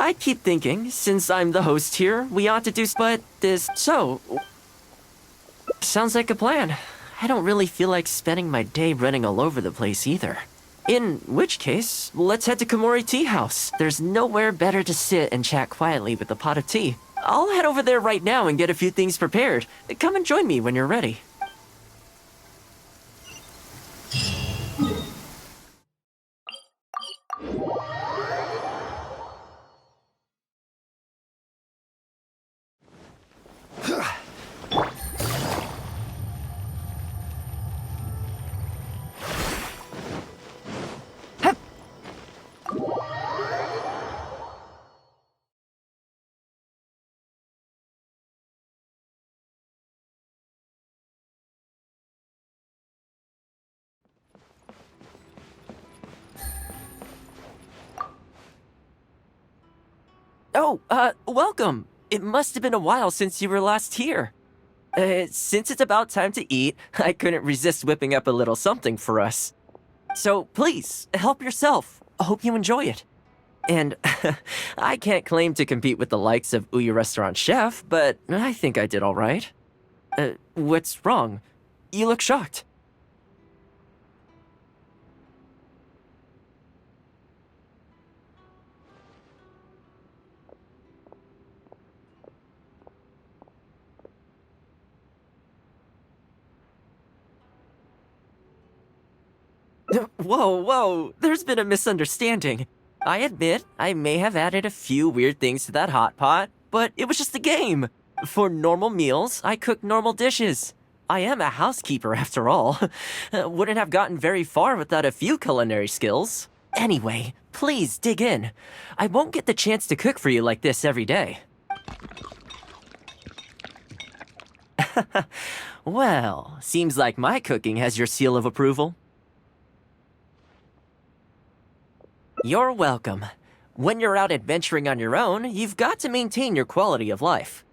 I keep thinking, since I'm the host here, we ought to do but this. So, sounds like a plan. I don't really feel like spending my day running all over the place either. In which case, let's head to Komori Tea House. There's nowhere better to sit and chat quietly with a pot of tea. I'll head over there right now and get a few things prepared. Come and join me when you're ready. Oh, welcome. It must have been a while since you were last here. Since it's about time to eat, I couldn't resist whipping up a little something for us. So please, help yourself. I hope you enjoy it. And I can't claim to compete with the likes of Ouya Restaurant Chef, but I think I did all right. What's wrong? You look shocked. Whoa, there's been a misunderstanding. I admit, I may have added a few weird things to that hot pot, but it was just a game. For normal meals, I cook normal dishes. I am a housekeeper after all. Wouldn't have gotten very far without a few culinary skills. Anyway, please dig in. I won't get the chance to cook for you like this every day. Well, seems like my cooking has your seal of approval. You're welcome. When you're out adventuring on your own, you've got to maintain your quality of life.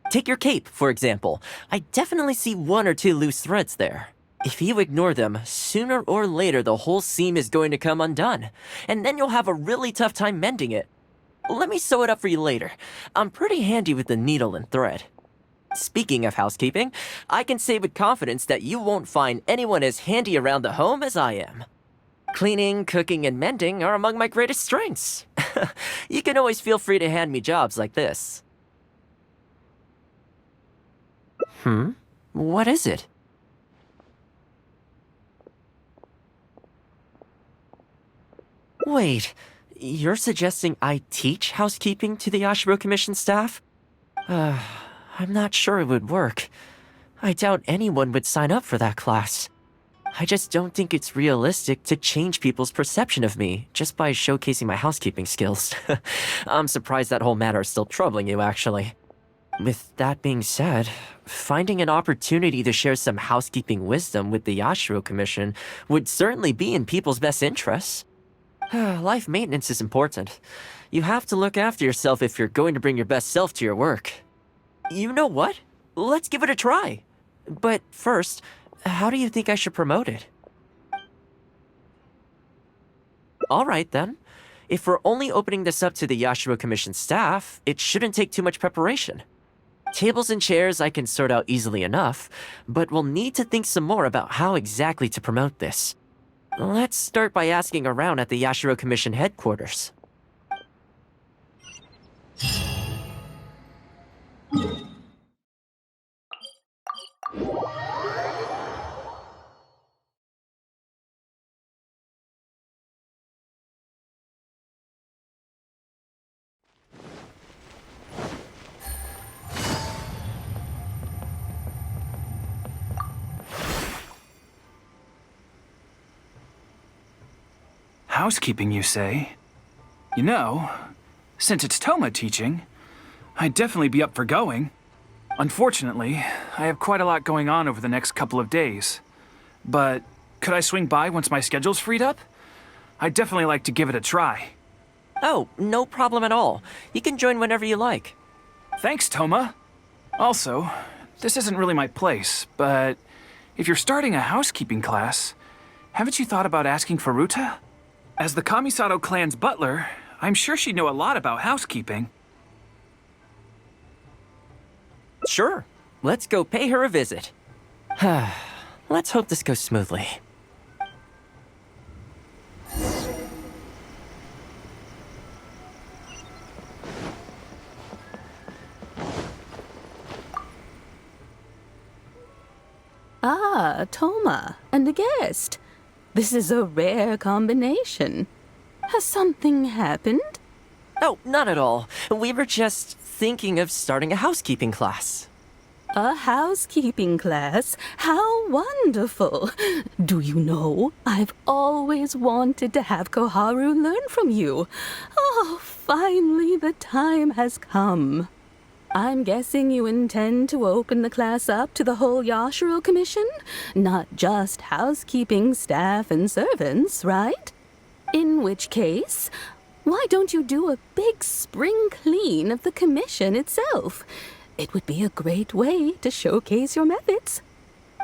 Take your cape, for example. I definitely see one or two loose threads there. If you ignore them, sooner or later the whole seam is going to come undone, and then you'll have a really tough time mending it. Let me sew it up for you later. I'm pretty handy with the needle and thread. Speaking of housekeeping, I can say with confidence that you won't find anyone as handy around the home as I am. Cleaning, cooking, and mending are among my greatest strengths. You can always feel free to hand me jobs like this. What is it? Wait, you're suggesting I teach housekeeping to the Yashiro Commission staff? I'm not sure it would work. I doubt anyone would sign up for that class. I just don't think it's realistic to change people's perception of me just by showcasing my housekeeping skills. I'm surprised that whole matter is still troubling you, actually. With that being said, finding an opportunity to share some housekeeping wisdom with the Yashiro Commission would certainly be in people's best interests. Life maintenance is important. You have to look after yourself if you're going to bring your best self to your work. You know what? Let's give it a try. But first, how do you think I should promote it? Alright then. If we're only opening this up to the Yashiro Commission staff, it shouldn't take too much preparation. Tables and chairs I can sort out easily enough, but we'll need to think some more about how exactly to promote this. Let's start by asking around at the Yashiro Commission headquarters. Housekeeping, you say? You know, since it's Thoma teaching, I'd definitely be up for going. Unfortunately, I have quite a lot going on over the next couple of days. But could I swing by once my schedule's freed up? I'd definitely like to give it a try. Oh, no problem at all. You can join whenever you like. Thanks, Thoma. Also, this isn't really my place, but if you're starting a housekeeping class, haven't you thought about asking for Ruta? As the Kamisato clan's butler, I'm sure she'd know a lot about housekeeping. Sure, let's go pay her a visit. Let's hope this goes smoothly. Ah, Thoma, and a guest. This is a rare combination. Has something happened? Oh, not at all. We were just thinking of starting a housekeeping class. A housekeeping class? How wonderful! Do you know, I've always wanted to have Koharu learn from you. Oh, finally the time has come. I'm guessing you intend to open the class up to the whole Yashiro Commission? Not just housekeeping staff and servants, right? In which case, why don't you do a big spring clean of the commission itself? It would be a great way to showcase your methods.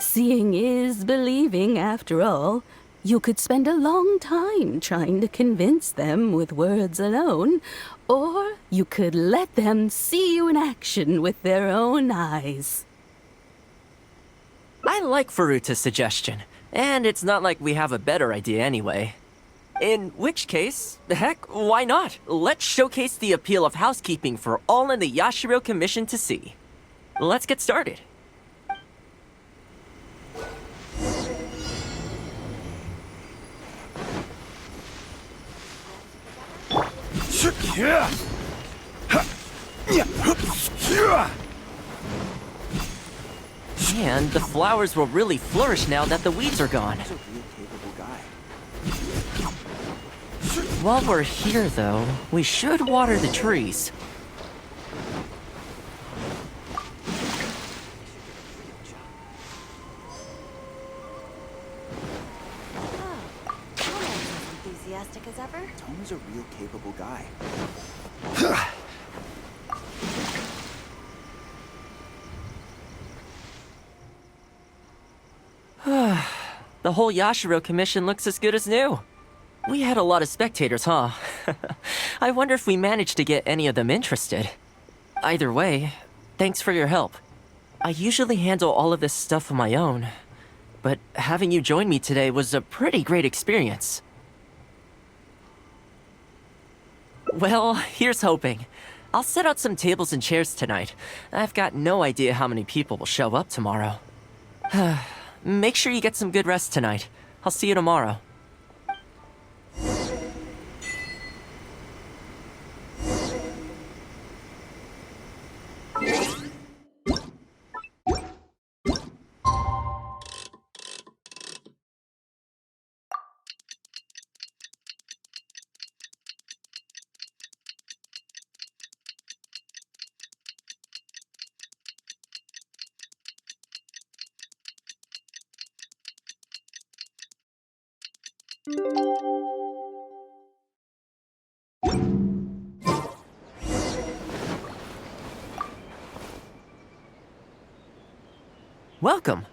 Seeing is believing, after all. You could spend a long time trying to convince them with words alone, or you could let them see you in action with their own eyes. I like Furuta's suggestion, and it's not like we have a better idea anyway. In which case, heck, why not? Let's showcase the appeal of housekeeping for all in the Yashiro Commission to see. Let's get started. And the flowers will really flourish now that the weeds are gone. While we're here, though, we should water the trees. Enthusiastic as ever? Toma's a real capable guy. The whole Yashiro Commission looks as good as new. We had a lot of spectators, huh? I wonder if we managed to get any of them interested. Either way, thanks for your help. I usually handle all of this stuff on my own, but having you join me today was a pretty great experience. Well, here's hoping. I'll set out some tables and chairs tonight. I've got no idea how many people will show up tomorrow. Make sure you get some good rest tonight. I'll see you tomorrow. Welcome.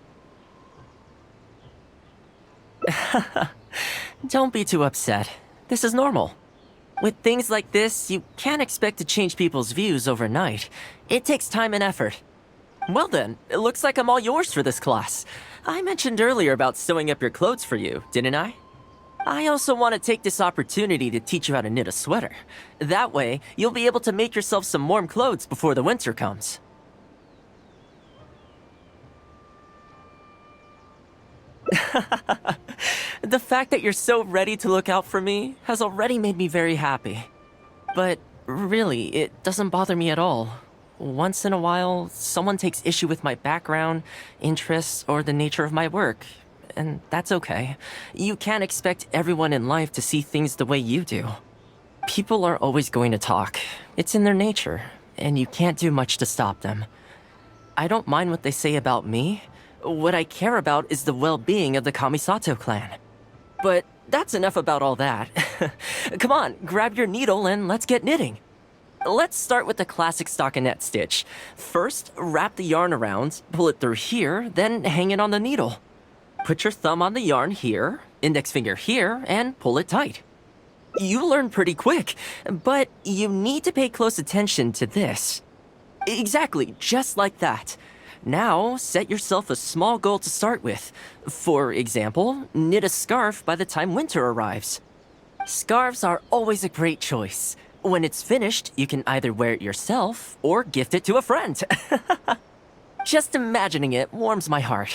Don't be too upset. This is normal. With things like this, you can't expect to change people's views overnight. It takes time and effort. Well then, it looks like I'm all yours for this class. I mentioned earlier about sewing up your clothes for you, didn't I? I also want to take this opportunity to teach you how to knit a sweater. That way, you'll be able to make yourself some warm clothes before the winter comes. The fact that you're so ready to look out for me has already made me very happy. But really, it doesn't bother me at all. Once in a while, someone takes issue with my background, interests, or the nature of my work. And that's okay. You can't expect everyone in life to see things the way you do. People are always going to talk. It's in their nature, and you can't do much to stop them. I don't mind what they say about me. What I care about is the well-being of the Kamisato clan. But that's enough about all that. Come on, grab your needle and let's get knitting. Let's start with the classic stockinette stitch. First, wrap the yarn around, pull it through here, then hang it on the needle. Put your thumb on the yarn here, index finger here, and pull it tight. You learn pretty quick, but you need to pay close attention to this. Exactly, just like that. Now, set yourself a small goal to start with. For example, knit a scarf by the time winter arrives. Scarves are always a great choice. When it's finished, you can either wear it yourself or gift it to a friend. Just imagining it warms my heart.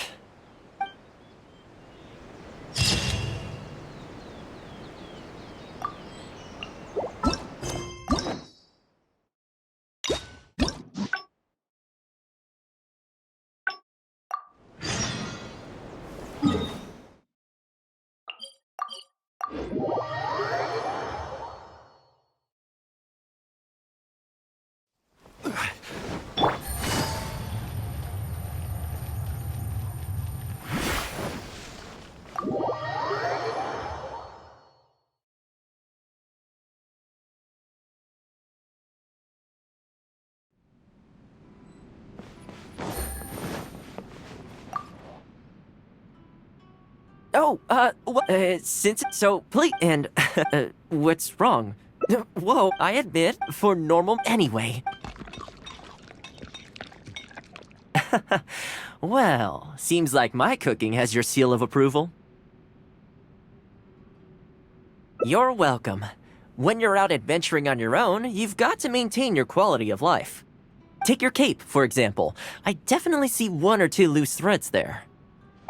Oh, since it's so please, and, what's wrong? Whoa, I admit, for normal anyway. Well, seems like my cooking has your seal of approval. You're welcome. When you're out adventuring on your own, you've got to maintain your quality of life. Take your cape, for example. I definitely see one or two loose threads there.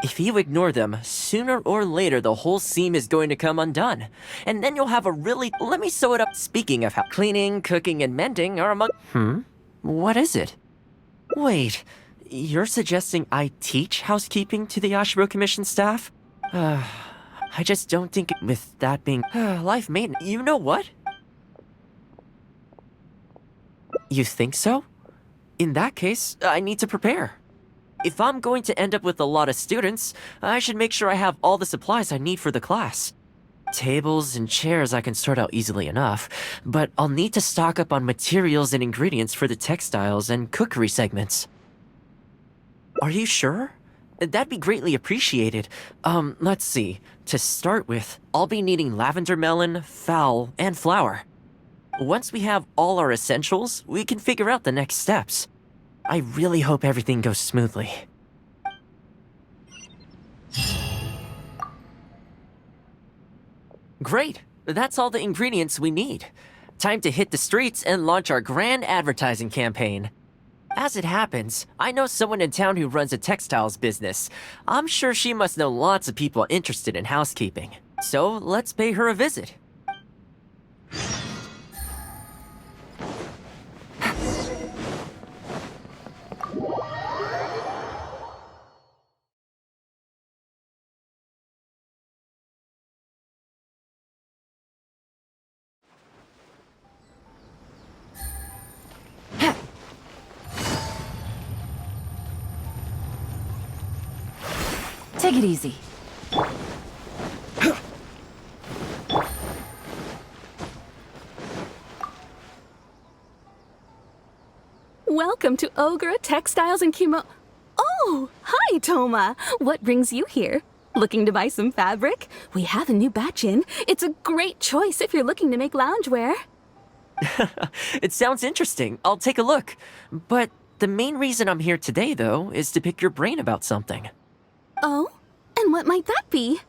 If you ignore them, sooner or later the whole seam is going to come undone. And then you'll have a really... Let me sew it up. Speaking of how cleaning, cooking, and mending are among... What is it? Wait, you're suggesting I teach housekeeping to the Ashbro Commission staff? I just don't think... With that being... life maintenance... You know what? You think so? In that case, I need to prepare. If I'm going to end up with a lot of students, I should make sure I have all the supplies I need for the class. Tables and chairs I can sort out easily enough, but I'll need to stock up on materials and ingredients for the textiles and cookery segments. Are you sure? That'd be greatly appreciated. Let's see. To start with, I'll be needing lavender melon, fowl, and flour. Once we have all our essentials, we can figure out the next steps. I really hope everything goes smoothly. Great! That's all the ingredients we need. Time to hit the streets and launch our grand advertising campaign. As it happens, I know someone in town who runs a textiles business. I'm sure she must know lots of people interested in housekeeping. So let's pay her a visit. Take it easy. Welcome to Ogre Textiles and Oh, hi, Thoma. What brings you here? Looking to buy some fabric? We have a new batch in. It's a great choice if you're looking to make loungewear. It sounds interesting. I'll take a look. But the main reason I'm here today, though, is to pick your brain about something. Oh? And what might that be?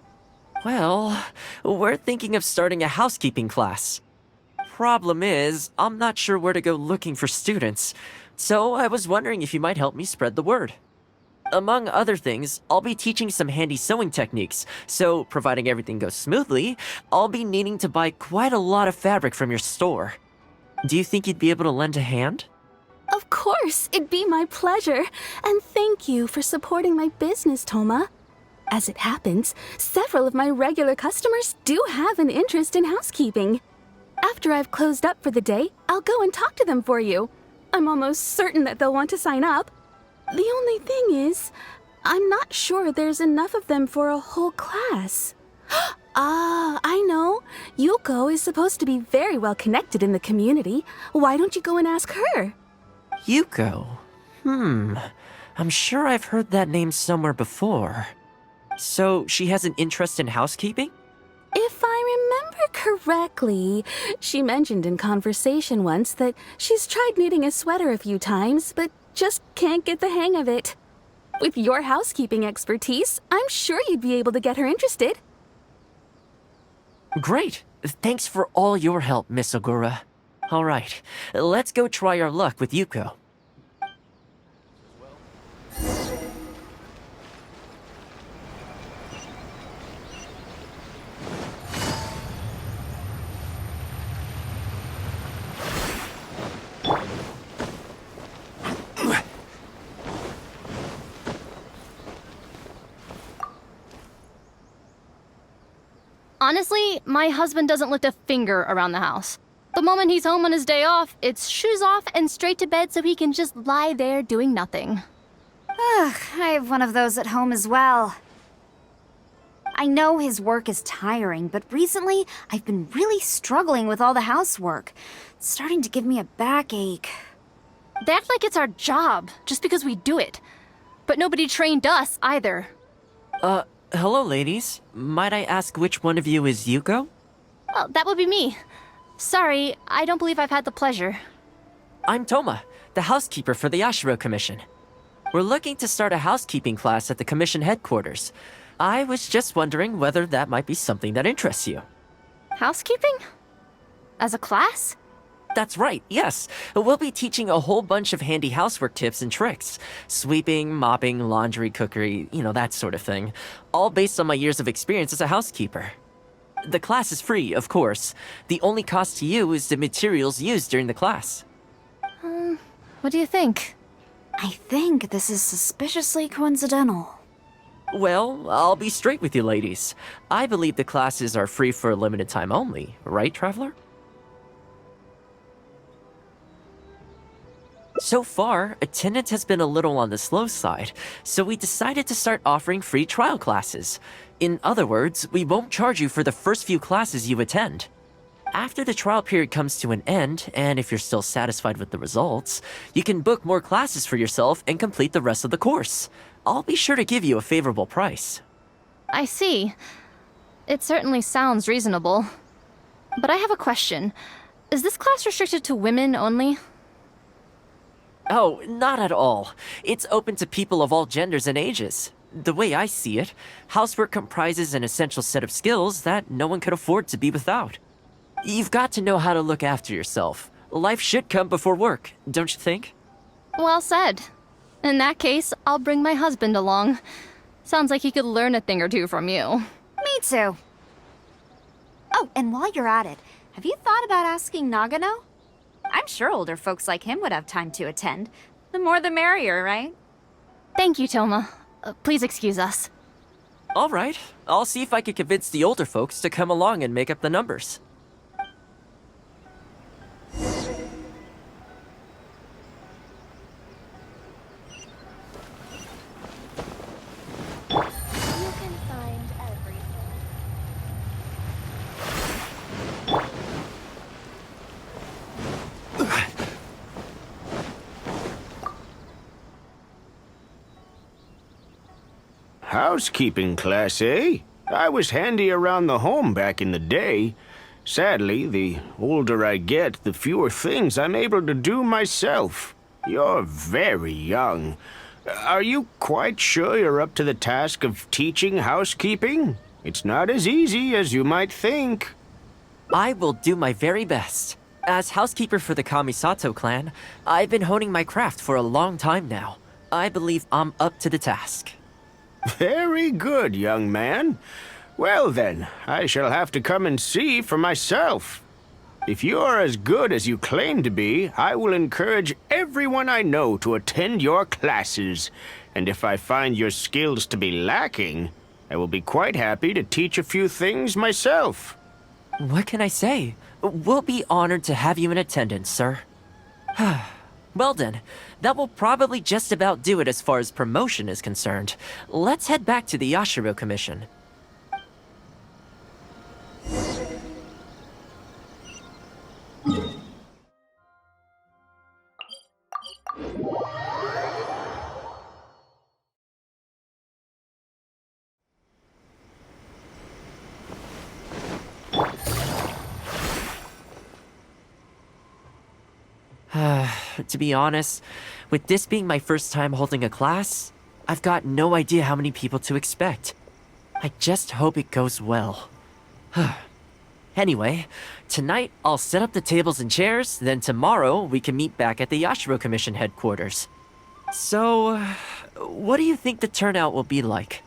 Well, we're thinking of starting a housekeeping class. Problem is, I'm not sure where to go looking for students, so I was wondering if you might help me spread the word. Among other things, I'll be teaching some handy sewing techniques, so providing everything goes smoothly, I'll be needing to buy quite a lot of fabric from your store. Do you think you'd be able to lend a hand? Of course, it'd be my pleasure. And thank you for supporting my business, Thoma. As it happens, several of my regular customers do have an interest in housekeeping. After I've closed up for the day, I'll go and talk to them for you. I'm almost certain that they'll want to sign up. The only thing is, I'm not sure there's enough of them for a whole class. Ah, I know. Yuko is supposed to be very well connected in the community. Why don't you go and ask her? Yuko? I'm sure I've heard that name somewhere before. So, she has an interest in housekeeping? If I remember correctly, she mentioned in conversation once that she's tried knitting a sweater a few times, but just can't get the hang of it. With your housekeeping expertise, I'm sure you'd be able to get her interested. Great. Thanks for all your help, Miss Ogura. All right, let's go try our luck with Yuko. Honestly, my husband doesn't lift a finger around the house. The moment he's home on his day off, it's shoes off and straight to bed so he can just lie there doing nothing. Ugh, I have one of those at home as well. I know his work is tiring, but recently I've been really struggling with all the housework. It's starting to give me a backache. They act like it's our job, just because we do it. But nobody trained us, either. Hello, ladies. Might I ask which one of you is Yuko? Oh, that would be me. Sorry, I don't believe I've had the pleasure. I'm Thoma, the housekeeper for the Ashiro Commission. We're looking to start a housekeeping class at the Commission headquarters. I was just wondering whether that might be something that interests you. Housekeeping? As a class? That's right, yes. We'll be teaching a whole bunch of handy housework tips and tricks. Sweeping, mopping, laundry, cookery, that sort of thing. All based on my years of experience as a housekeeper. The class is free, of course. The only cost to you is the materials used during the class. What do you think? I think this is suspiciously coincidental. Well, I'll be straight with you ladies. I believe the classes are free for a limited time only, right, Traveler? So far, attendance has been a little on the slow side, so we decided to start offering free trial classes. In other words, we won't charge you for the first few classes you attend. After the trial period comes to an end, and if you're still satisfied with the results, you can book more classes for yourself and complete the rest of the course. I'll be sure to give you a favorable price. I see. It certainly sounds reasonable. But I have a question. Is this class restricted to women only? Oh, not at all. It's open to people of all genders and ages. The way I see it, housework comprises an essential set of skills that no one could afford to be without. You've got to know how to look after yourself. Life should come before work, don't you think? Well said. In that case, I'll bring my husband along. Sounds like he could learn a thing or two from you. Me too. Oh, and while you're at it, have you thought about asking Nagano? I'm sure older folks like him would have time to attend. The more the merrier, right? Thank you, Thoma. Please excuse us. All right, I'll see if I can convince the older folks to come along and make up the numbers. You can find everything. Housekeeping class, eh? I was handy around the home back in the day. Sadly, the older I get, the fewer things I'm able to do myself. You're very young. Are you quite sure you're up to the task of teaching housekeeping? It's not as easy as you might think. I will do my very best. As housekeeper for the Kamisato clan, I've been honing my craft for a long time now. I believe I'm up to the task. Very good, young man. Well then, I shall have to come and see for myself. If you're as good as you claim to be, I will encourage everyone I know to attend your classes. And if I find your skills to be lacking, I will be quite happy to teach a few things myself. What can I say? We'll be honored to have you in attendance, sir. Well then, that will probably just about do it as far as promotion is concerned. Let's head back to the Yashiro Commission. To be honest, with this being my first time holding a class, I've got no idea how many people to expect. I just hope it goes well. Anyway, tonight I'll set up the tables and chairs, then tomorrow we can meet back at the Yashiro Commission headquarters. So, what do you think the turnout will be like?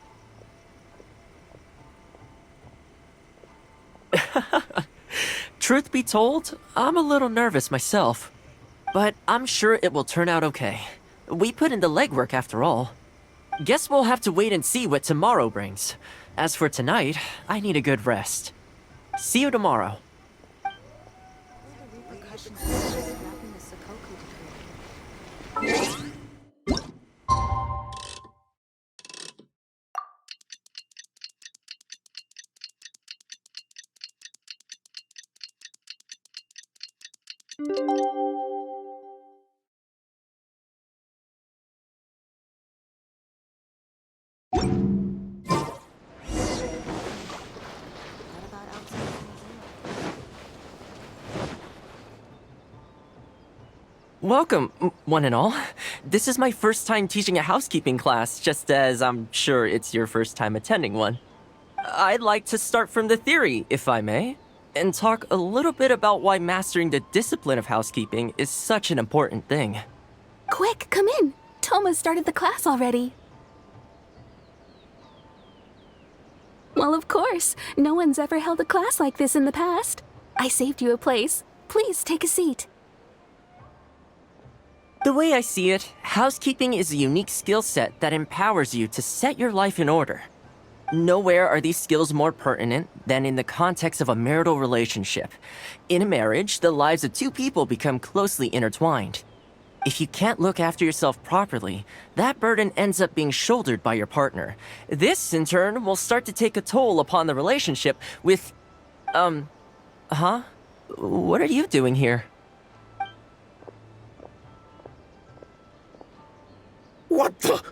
Truth be told, I'm a little nervous myself. But I'm sure it will turn out okay. We put in the legwork after all. Guess we'll have to wait and see what tomorrow brings. As for tonight, I need a good rest. See you tomorrow. Welcome, one and all. This is my first time teaching a housekeeping class, just as I'm sure it's your first time attending one. I'd like to start from the theory, if I may, and talk a little bit about why mastering the discipline of housekeeping is such an important thing. Quick, come in. Thoma started the class already. Well, of course. No one's ever held a class like this in the past. I saved you a place. Please take a seat. The way I see it, housekeeping is a unique skill set that empowers you to set your life in order. Nowhere are these skills more pertinent than in the context of a marital relationship. In a marriage, the lives of two people become closely intertwined. If you can't look after yourself properly, that burden ends up being shouldered by your partner. This, in turn, will start to take a toll upon the relationship with... What are you doing here? What the?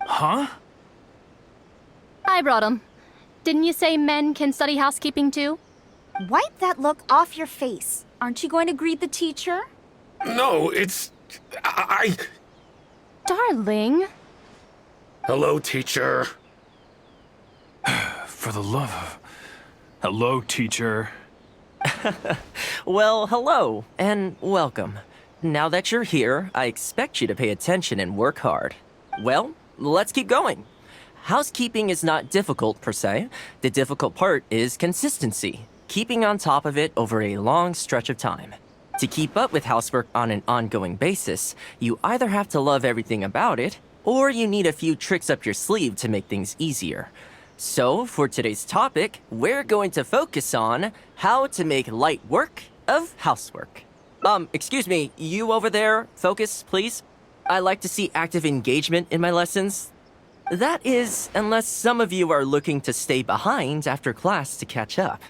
Huh? I brought him. Didn't you say men can study housekeeping too? Wipe that look off your face. Aren't you going to greet the teacher? No, it's... I... Darling. Hello, teacher. For the love of... Hello, teacher. Well, hello, and welcome. Now that you're here, I expect you to pay attention and work hard. Well, let's keep going. Housekeeping is not difficult per se. The difficult part is consistency, keeping on top of it over a long stretch of time. To keep up with housework on an ongoing basis, you either have to love everything about it, or you need a few tricks up your sleeve to make things easier. So, for today's topic, we're going to focus on how to make light work of housework. Excuse me, you over there, focus, please. I like to see active engagement in my lessons. That is, unless some of you are looking to stay behind after class to catch up.